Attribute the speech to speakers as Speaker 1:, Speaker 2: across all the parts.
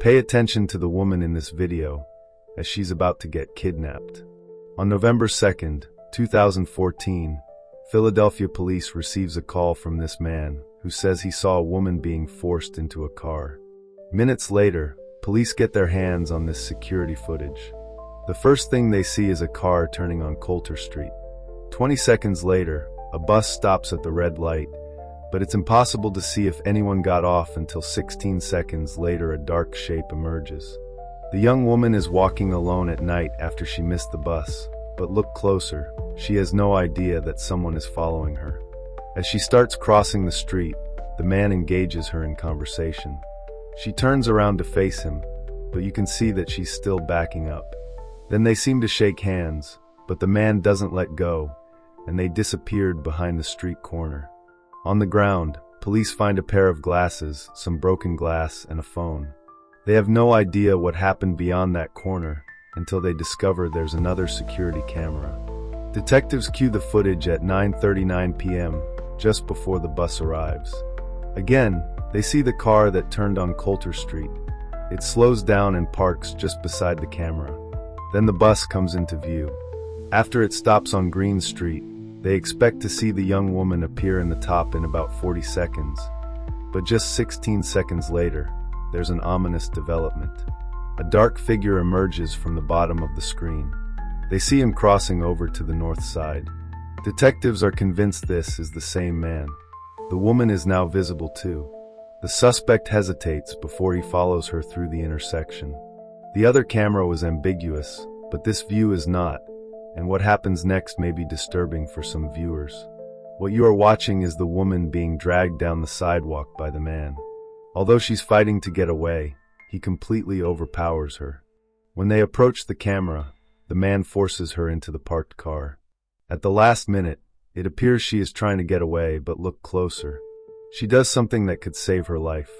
Speaker 1: Pay attention to the woman in this video, as she's about to get kidnapped. On November 2nd, 2014, Philadelphia police receives a call from this man who says he saw a woman being forced into a car. Minutes later, police get their hands on this security footage. The first thing they see is a car turning on Coulter Street. 20 seconds later, a bus stops at the red light, but it's impossible to see if anyone got off until 16 seconds later a dark shape emerges. The young woman is walking alone at night after she missed the bus, but look closer, she has no idea that someone is following her. As she starts crossing the street, the man engages her in conversation. She turns around to face him, but you can see that she's still backing up. Then they seem to shake hands, but the man doesn't let go, and they disappeared behind the street corner. On the ground, police find a pair of glasses, some broken glass, and a phone. They have no idea what happened beyond that corner until they discover there's another security camera. Detectives cue the footage at 9:39 p.m., just before the bus arrives. Again, they see the car that turned on Coulter Street. It slows down and parks just beside the camera. Then the bus comes into view. After it stops on Green Street, they expect to see the young woman appear in the top in about 40 seconds. But just 16 seconds later, there's an ominous development. A dark figure emerges from the bottom of the screen. They see him crossing over to the north side. Detectives are convinced this is the same man. The woman is now visible too. The suspect hesitates before he follows her through the intersection. The other camera was ambiguous, but this view is not, and what happens next may be disturbing for some viewers. What you are watching is the woman being dragged down the sidewalk by the man. Although she's fighting to get away, he completely overpowers her. When they approach the camera, the man forces her into the parked car. At the last minute, it appears she is trying to get away, but look closer. She does something that could save her life.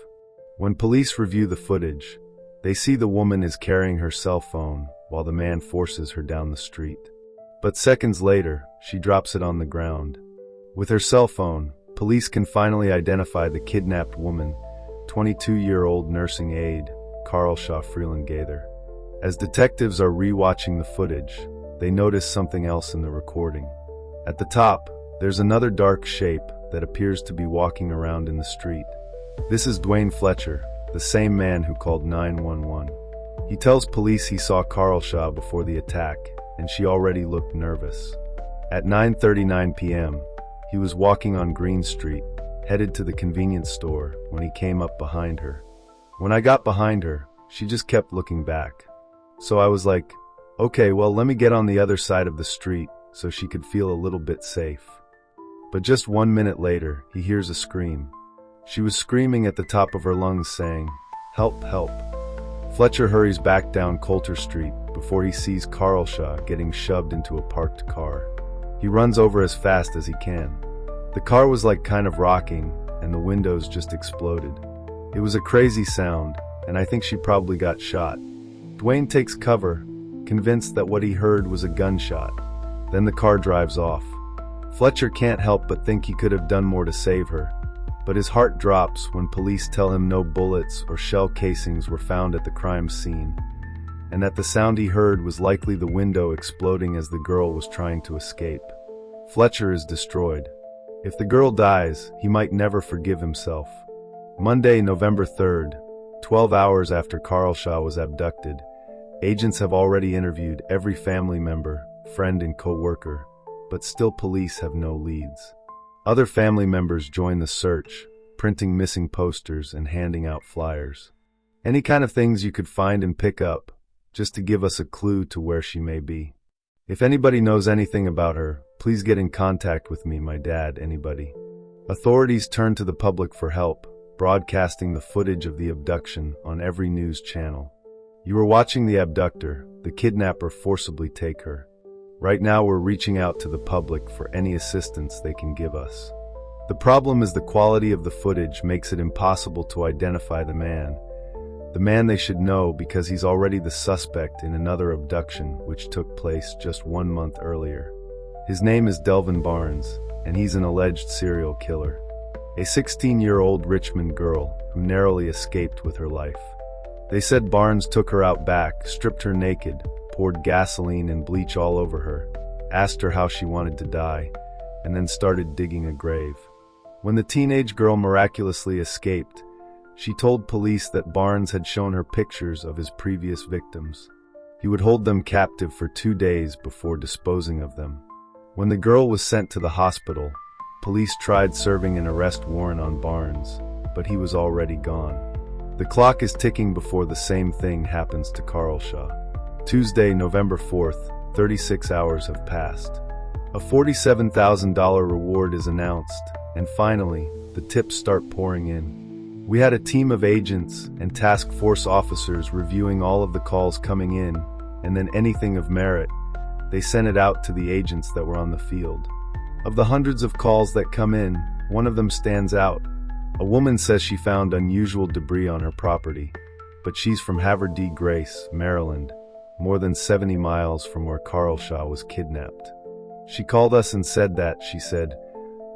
Speaker 1: When police review the footage, they see the woman is carrying her cell phone while the man forces her down the street. But seconds later, she drops it on the ground. With her cell phone, police can finally identify the kidnapped woman, 22-year-old nursing aide, Carlesha Freeland-Gaither. As detectives are re-watching the footage, they notice something else in the recording. At the top, there's another dark shape that appears to be walking around in the street. This is Dwayne Fletcher, the same man who called 911. He tells police he saw Carlesha before the attack, and she already looked nervous. At 9:39 p.m., he was walking on Green Street, headed to the convenience store, when he came up behind her. When I got behind her, she just kept looking back. So I was like, okay, well, let me get on the other side of the street so she could feel a little bit safe. But just 1 minute later, he hears a scream. She was screaming at the top of her lungs saying, "Help, help." Fletcher hurries back down Coulter Street before he sees Carlesha getting shoved into a parked car. He runs over as fast as he can. The car was like kind of rocking, and the windows just exploded. It was a crazy sound, and I think she probably got shot. Dwayne takes cover, convinced that what he heard was a gunshot. Then the car drives off. Fletcher can't help but think he could have done more to save her, but his heart drops when police tell him no bullets or shell casings were found at the crime scene, and that the sound he heard was likely the window exploding as the girl was trying to escape. Fletcher is destroyed. If the girl dies, he might never forgive himself. Monday, November 3rd, 12 hours after Carlesha was abducted, agents have already interviewed every family member, friend, and co-worker, but still police have no leads. Other family members join the search, printing missing posters and handing out flyers. Any kind of things you could find and pick up, just to give us a clue to where she may be. If anybody knows anything about her, please get in contact with me, my dad, anybody. Authorities turn to the public for help, broadcasting the footage of the abduction on every news channel. You are watching the abductor, the kidnapper forcibly take her. Right now we're reaching out to the public for any assistance they can give us. The problem is the quality of the footage makes it impossible to identify the man they should know, because he's already the suspect in another abduction which took place just 1 month earlier. His name is Delvin Barnes, and he's an alleged serial killer. A 16-year-old Richmond girl who narrowly escaped with her life. They said Barnes took her out back, stripped her naked, poured gasoline and bleach all over her, asked her how she wanted to die, and then started digging a grave. When the teenage girl miraculously escaped, she told police that Barnes had shown her pictures of his previous victims. He would hold them captive for 2 days before disposing of them. When the girl was sent to the hospital, police tried serving an arrest warrant on Barnes, but he was already gone. The clock is ticking before the same thing happens to Carlesha. Tuesday, November 4th, 36 hours have passed. A $47,000 reward is announced, and finally, the tips start pouring in. We had a team of agents and task force officers reviewing all of the calls coming in, and then anything of merit, they sent it out to the agents that were on the field. Of the hundreds of calls that come in, one of them stands out. A woman says she found unusual debris on her property, but she's from Havre de Grace, Maryland, more than 70 miles from where Carlesha was kidnapped. She called us and said that, she said,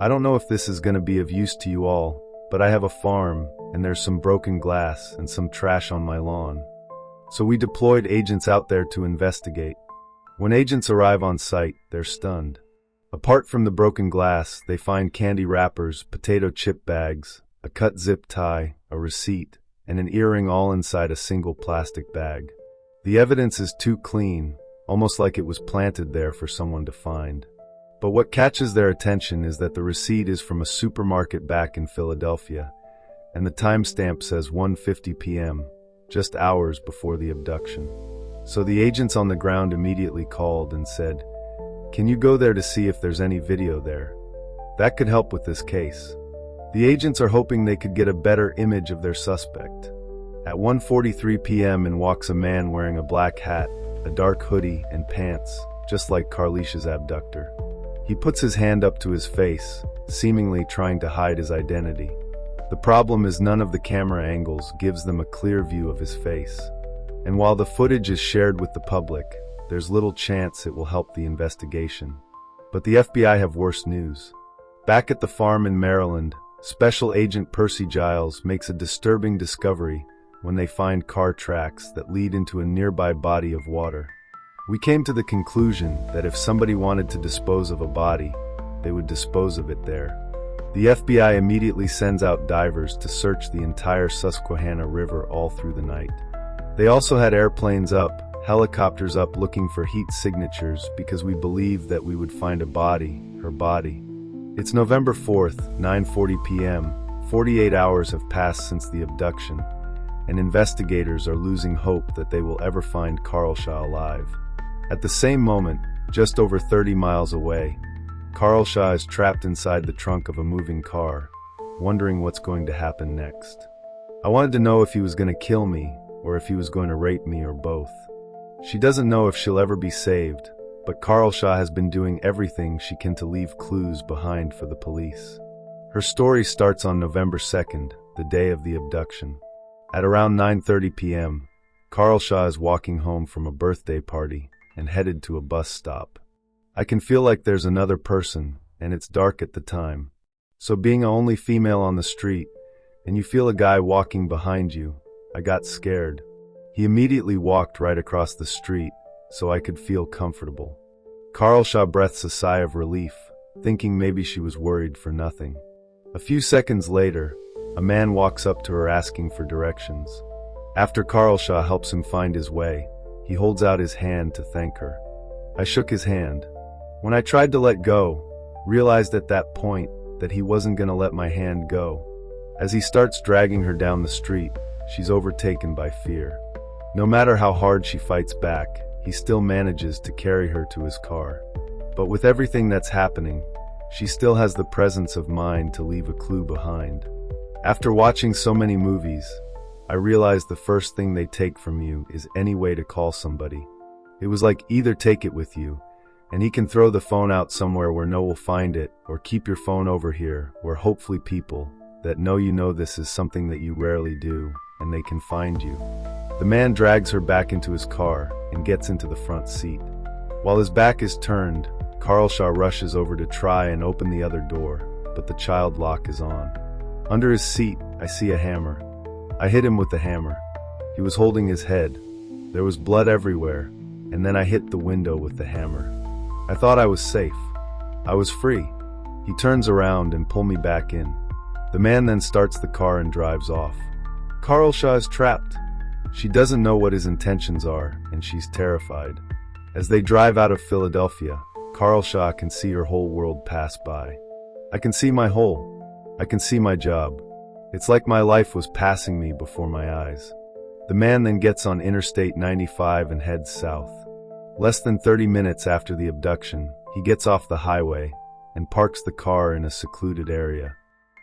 Speaker 1: "I don't know if this is going to be of use to you all, but I have a farm, and there's some broken glass and some trash on my lawn." So we deployed agents out there to investigate. When agents arrive on site, they're stunned. Apart from the broken glass, they find candy wrappers, potato chip bags, a cut zip tie, a receipt, and an earring all inside a single plastic bag. The evidence is too clean, almost like it was planted there for someone to find. But what catches their attention is that the receipt is from a supermarket back in Philadelphia, and the timestamp says 1:50 p.m., just hours before the abduction. So the agents on the ground immediately called and said, "Can you go there to see if there's any video there? That could help with this case." The agents are hoping they could get a better image of their suspect. At 1:43 p.m. in walks a man wearing a black hat, a dark hoodie, and pants, just like Carlesha's abductor. He puts his hand up to his face, seemingly trying to hide his identity. The problem is none of the camera angles gives them a clear view of his face. And while the footage is shared with the public, there's little chance it will help the investigation. But the FBI have worse news. Back at the farm in Maryland, Special Agent Percy Giles makes a disturbing discovery when they find car tracks that lead into a nearby body of water. We came to the conclusion that if somebody wanted to dispose of a body, they would dispose of it there. The FBI immediately sends out divers to search the entire Susquehanna River all through the night. They also had airplanes up, helicopters up looking for heat signatures because we believed that we would find a body, her body. It's November 4th, 9:40 p.m., 48 hours have passed since the abduction, and investigators are losing hope that they will ever find Carlesha alive. At the same moment, just over 30 miles away, Carlesha is trapped inside the trunk of a moving car, wondering what's going to happen next. I wanted to know if he was going to kill me, or if he was going to rape me, or both. She doesn't know if she'll ever be saved, but Carlesha has been doing everything she can to leave clues behind for the police. Her story starts on November 2nd, the day of the abduction. At around 9:30 p.m., Carlesha is walking home from a birthday party and headed to a bus stop. I can feel like there's another person, and it's dark at the time. So being a only female on the street, and you feel a guy walking behind you, I got scared. He immediately walked right across the street, so I could feel comfortable. Carlesha breathes a sigh of relief, thinking maybe she was worried for nothing. A few seconds later, a man walks up to her asking for directions. After Carlesha helps him find his way, he holds out his hand to thank her. I shook his hand. When I tried to let go, realized at that point that he wasn't going to let my hand go. As he starts dragging her down the street, she's overtaken by fear. No matter how hard she fights back, he still manages to carry her to his car. But with everything that's happening, she still has the presence of mind to leave a clue behind. After watching so many movies, I realized the first thing they take from you is any way to call somebody. It was like either take it with you, and he can throw the phone out somewhere where no one will find it, or keep your phone over here, where hopefully people that know you know this is something that you rarely do, and they can find you. The man drags her back into his car and gets into the front seat. While his back is turned, Carlesha rushes over to try and open the other door, but the child lock is on. Under his seat, I see a hammer. I hit him with the hammer. He was holding his head. There was blood everywhere, and then I hit the window with the hammer. I thought I was safe. I was free. He turns around and pulls me back in. The man then starts the car and drives off. Carlesha is trapped. She doesn't know what his intentions are, and she's terrified. As they drive out of Philadelphia, Carlesha can see her whole world pass by. I can see my hole. I can see my job. It's like my life was passing me before my eyes. The man then gets on Interstate 95 and heads south. Less than 30 minutes after the abduction, he gets off the highway and parks the car in a secluded area.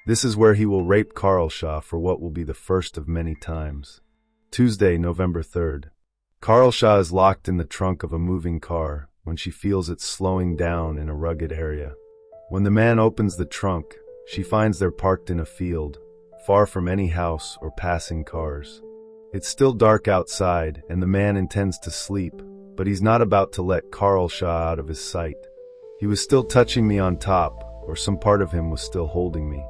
Speaker 1: This is where he will rape Carlesha for what will be the first of many times. Tuesday, November 3rd. Carlesha is locked in the trunk of a moving car when she feels it slowing down in a rugged area. When the man opens the trunk, she finds they're parked in a field, far from any house or passing cars. It's still dark outside, and the man intends to sleep, but he's not about to let Carlesha out of his sight. He was still touching me on top, or some part of him was still holding me.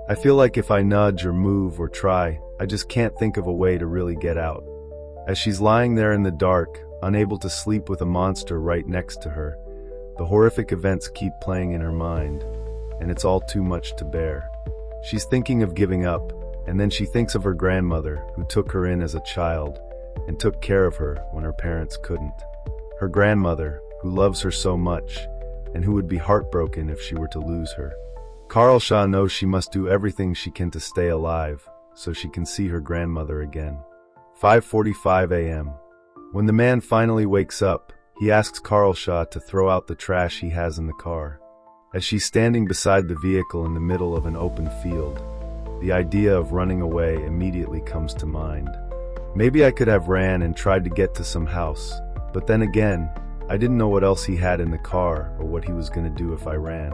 Speaker 1: I feel like if I nudge or move or try, I just can't think of a way to really get out. As she's lying there in the dark, unable to sleep with a monster right next to her, the horrific events keep playing in her mind, and it's all too much to bear. She's thinking of giving up, and then she thinks of her grandmother, who took her in as a child and took care of her when her parents couldn't. Her grandmother, who loves her so much, and who would be heartbroken if she were to lose her. Carlesha knows she must do everything she can to stay alive, so she can see her grandmother again. 5:45 a.m. When the man finally wakes up, he asks Carlesha to throw out the trash he has in the car. As she's standing beside the vehicle in the middle of an open field, the idea of running away immediately comes to mind. Maybe I could have ran and tried to get to some house, but then again, I didn't know what else he had in the car or what he was going to do if I ran.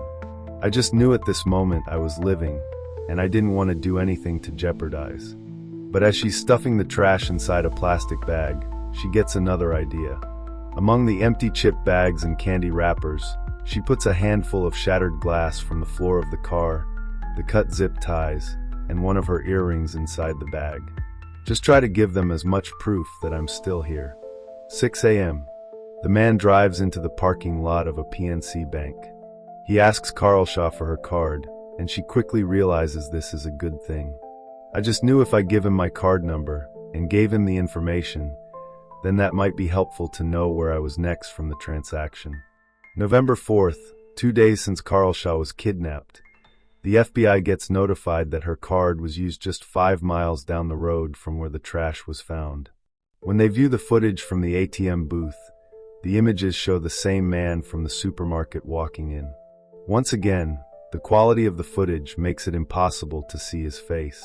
Speaker 1: I just knew at this moment I was living, and I didn't want to do anything to jeopardize. But as she's stuffing the trash inside a plastic bag, she gets another idea. Among the empty chip bags and candy wrappers, she puts a handful of shattered glass from the floor of the car, the cut zip ties, and one of her earrings inside the bag. Just try to give them as much proof that I'm still here. 6 a.m. The man drives into the parking lot of a PNC bank. He asks Carlesha for her card, and she quickly realizes this is a good thing. I just knew if I give him my card number and gave him the information, then that might be helpful to know where I was next from the transaction. November 4th, 2 days since Carlesha was kidnapped, the FBI gets notified that her card was used just 5 miles down the road from where the trash was found. When they view the footage from the ATM booth, the images show the same man from the supermarket walking in. Once again, the quality of the footage makes it impossible to see his face.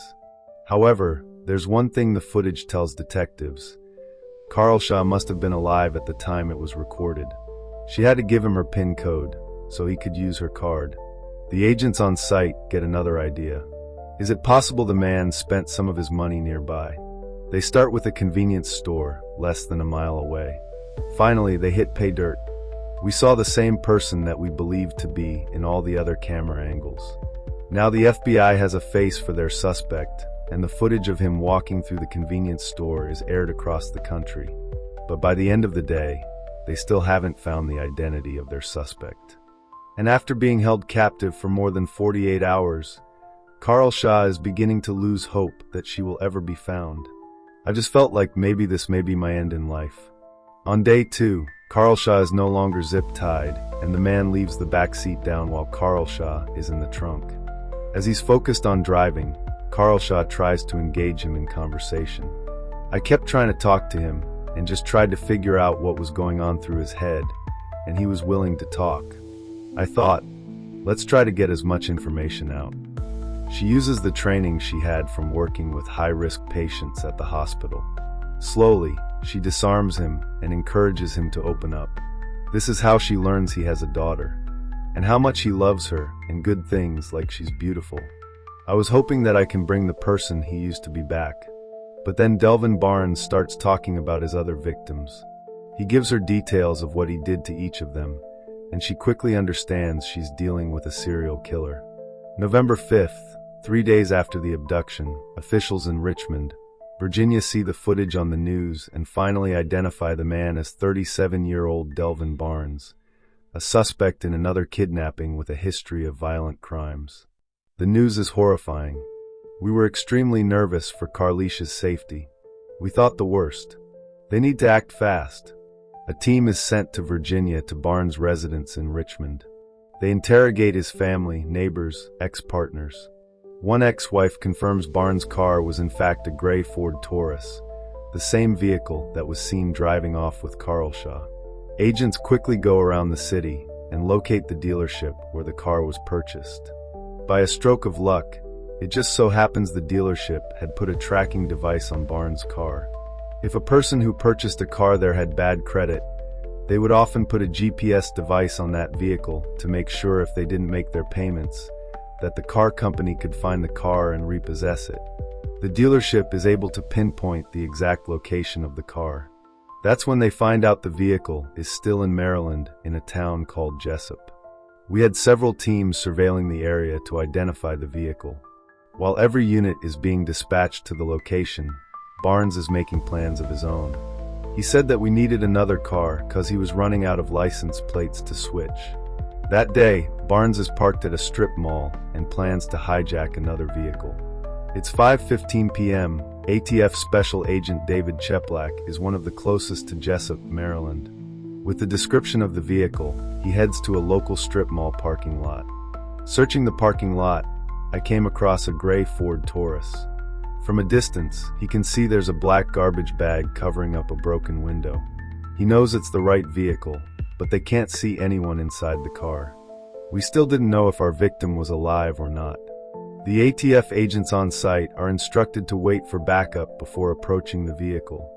Speaker 1: However, there's one thing the footage tells detectives. Carlesha must have been alive at the time it was recorded. She had to give him her PIN code, so he could use her card. The agents on site get another idea. Is it possible the man spent some of his money nearby? They start with a convenience store, less than a mile away. Finally, they hit pay dirt. We saw the same person that we believed to be in all the other camera angles. Now the FBI has a face for their suspect, and the footage of him walking through the convenience store is aired across the country. But by the end of the day, they still haven't found the identity of their suspect. And after being held captive for more than 48 hours, Carlesha is beginning to lose hope that she will ever be found. I just felt like maybe this may be my end in life. On day 2, Carlesha is no longer zip-tied, and the man leaves the back seat down while Carlesha is in the trunk. As he's focused on driving, Carlesha tries to engage him in conversation. I kept trying to talk to him, and just tried to figure out what was going on through his head, and he was willing to talk. I thought, let's try to get as much information out. She uses the training she had from working with high-risk patients at the hospital. Slowly, she disarms him and encourages him to open up. This is how she learns he has a daughter, and how much he loves her, and good things like she's beautiful. I was hoping that I can bring the person he used to be back. But then Delvin Barnes starts talking about his other victims. He gives her details of what he did to each of them, and she quickly understands she's dealing with a serial killer. November 5th, 3 days after the abduction, officials in Richmond Virginia see the footage on the news and finally identify the man as 37-year-old Delvin Barnes, a suspect in another kidnapping with a history of violent crimes. The news is horrifying. We were extremely nervous for Carlesha's safety. We thought the worst. They need to act fast. A team is sent to Virginia to Barnes' residence in Richmond. They interrogate his family, neighbors, ex-partners. One ex-wife confirms Barnes' car was in fact a gray Ford Taurus, the same vehicle that was seen driving off with Carlesha. Agents quickly go around the city and locate the dealership where the car was purchased. By a stroke of luck, it just so happens the dealership had put a tracking device on Barnes' car. If a person who purchased a car there had bad credit, they would often put a GPS device on that vehicle to make sure if they didn't make their payments, that the car company could find the car and repossess it. The dealership is able to pinpoint the exact location of the car. That's when they find out the vehicle is still in Maryland in a town called Jessup. We had several teams surveilling the area to identify the vehicle. While every unit is being dispatched to the location, Barnes is making plans of his own. He said that we needed another car because he was running out of license plates to switch. That day, Barnes is parked at a strip mall and plans to hijack another vehicle. It's 5:15 p.m. ATF Special Agent David Cheplack is one of the closest to Jessup, Maryland. With the description of the vehicle, he heads to a local strip mall parking lot. Searching the parking lot, I came across a gray Ford Taurus. From a distance, he can see there's a black garbage bag covering up a broken window. He knows it's the right vehicle, but they can't see anyone inside the car. We still didn't know if our victim was alive or not. The ATF agents on site are instructed to wait for backup before approaching the vehicle.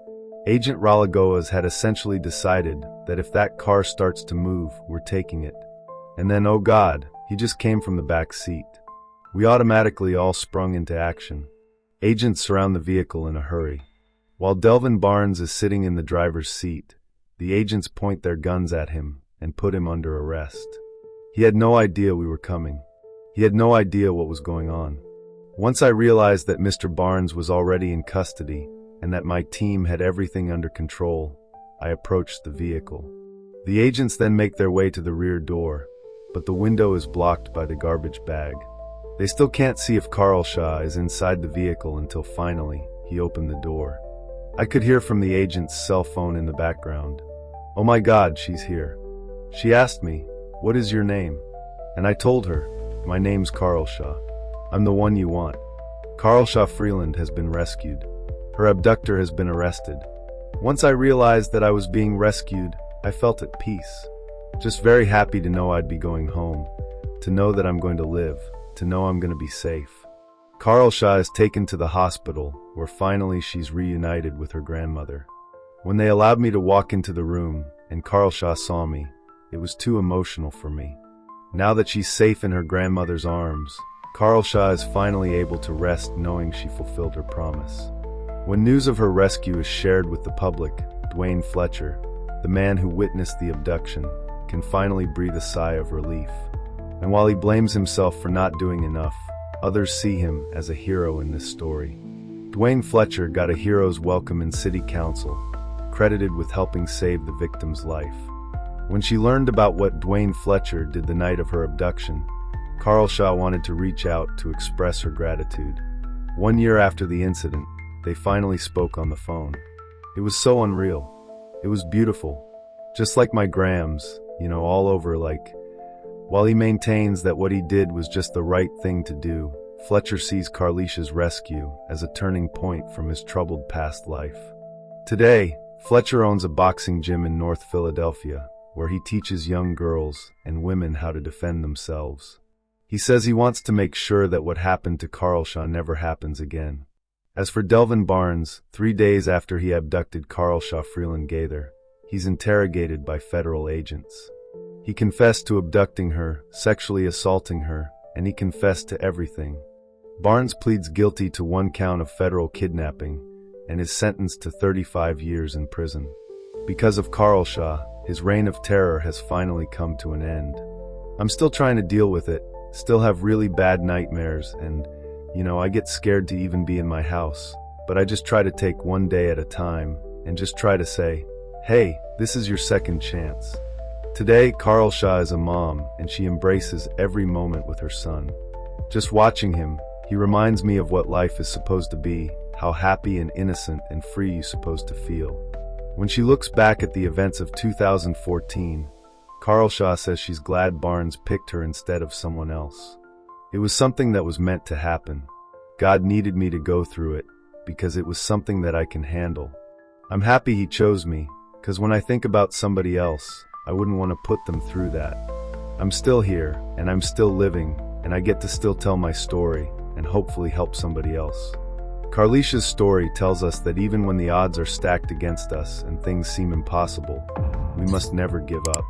Speaker 1: Agent Ralagoas had essentially decided that if that car starts to move, we're taking it. And then, oh God, he just came from the back seat. We automatically all sprung into action. Agents surround the vehicle in a hurry. While Delvin Barnes is sitting in the driver's seat, the agents point their guns at him and put him under arrest. He had no idea we were coming. He had no idea what was going on. Once I realized that Mr. Barnes was already in custody and that my team had everything under control, I approached the vehicle. The agents then make their way to the rear door, but the window is blocked by the garbage bag. They still can't see if Carlesha is inside the vehicle until finally he opened the door. I could hear from the agent's cell phone in the background. "Oh my God, she's here." She asked me, "What is your name?" And I told her, "My name's Carlesha. I'm the one you want." Carlesha Freeland has been rescued. Her abductor has been arrested. Once I realized that I was being rescued, I felt at peace. Just very happy to know I'd be going home, to know that I'm going to live, to know I'm going to be safe. Carlesha is taken to the hospital, where finally she's reunited with her grandmother. When they allowed me to walk into the room, and Carlesha saw me, it was too emotional for me. Now that she's safe in her grandmother's arms, Carlesha is finally able to rest knowing she fulfilled her promise. When news of her rescue is shared with the public, Dwayne Fletcher, the man who witnessed the abduction, can finally breathe a sigh of relief. And while he blames himself for not doing enough, others see him as a hero in this story. Dwayne Fletcher got a hero's welcome in City Council, credited with helping save the victim's life. When she learned about what Dwayne Fletcher did the night of her abduction, Carlesha wanted to reach out to express her gratitude. 1 year after the incident, they finally spoke on the phone. It was so unreal. It was beautiful. Just like my grams, all over like. While he maintains that what he did was just the right thing to do, Fletcher sees Carlesha's rescue as a turning point from his troubled past life. Today, Fletcher owns a boxing gym in North Philadelphia, where he teaches young girls and women how to defend themselves. He says he wants to make sure that what happened to Carlesha never happens again. As for Delvin Barnes, 3 days after he abducted Carlesha Freeland-Gaither, he's interrogated by federal agents. He confessed to abducting her, sexually assaulting her, and he confessed to everything. Barnes pleads guilty to 1 count of federal kidnapping and is sentenced to 35 years in prison. Because of Carlesha, his reign of terror has finally come to an end. I'm still trying to deal with it, still have really bad nightmares, and, I get scared to even be in my house. but I just try to take one day at a time and just try to say, hey, this is your second chance. Today, Carlesha is a mom, and she embraces every moment with her son. Just watching him, he reminds me of what life is supposed to be, how happy and innocent and free you're supposed to feel. When she looks back at the events of 2014, Carlesha says she's glad Barnes picked her instead of someone else. It was something that was meant to happen. God needed me to go through it, because it was something that I can handle. I'm happy he chose me, because when I think about somebody else, I wouldn't want to put them through that. I'm still here, and I'm still living, and I get to still tell my story, and hopefully help somebody else. Carlesha's story tells us that even when the odds are stacked against us and things seem impossible, we must never give up.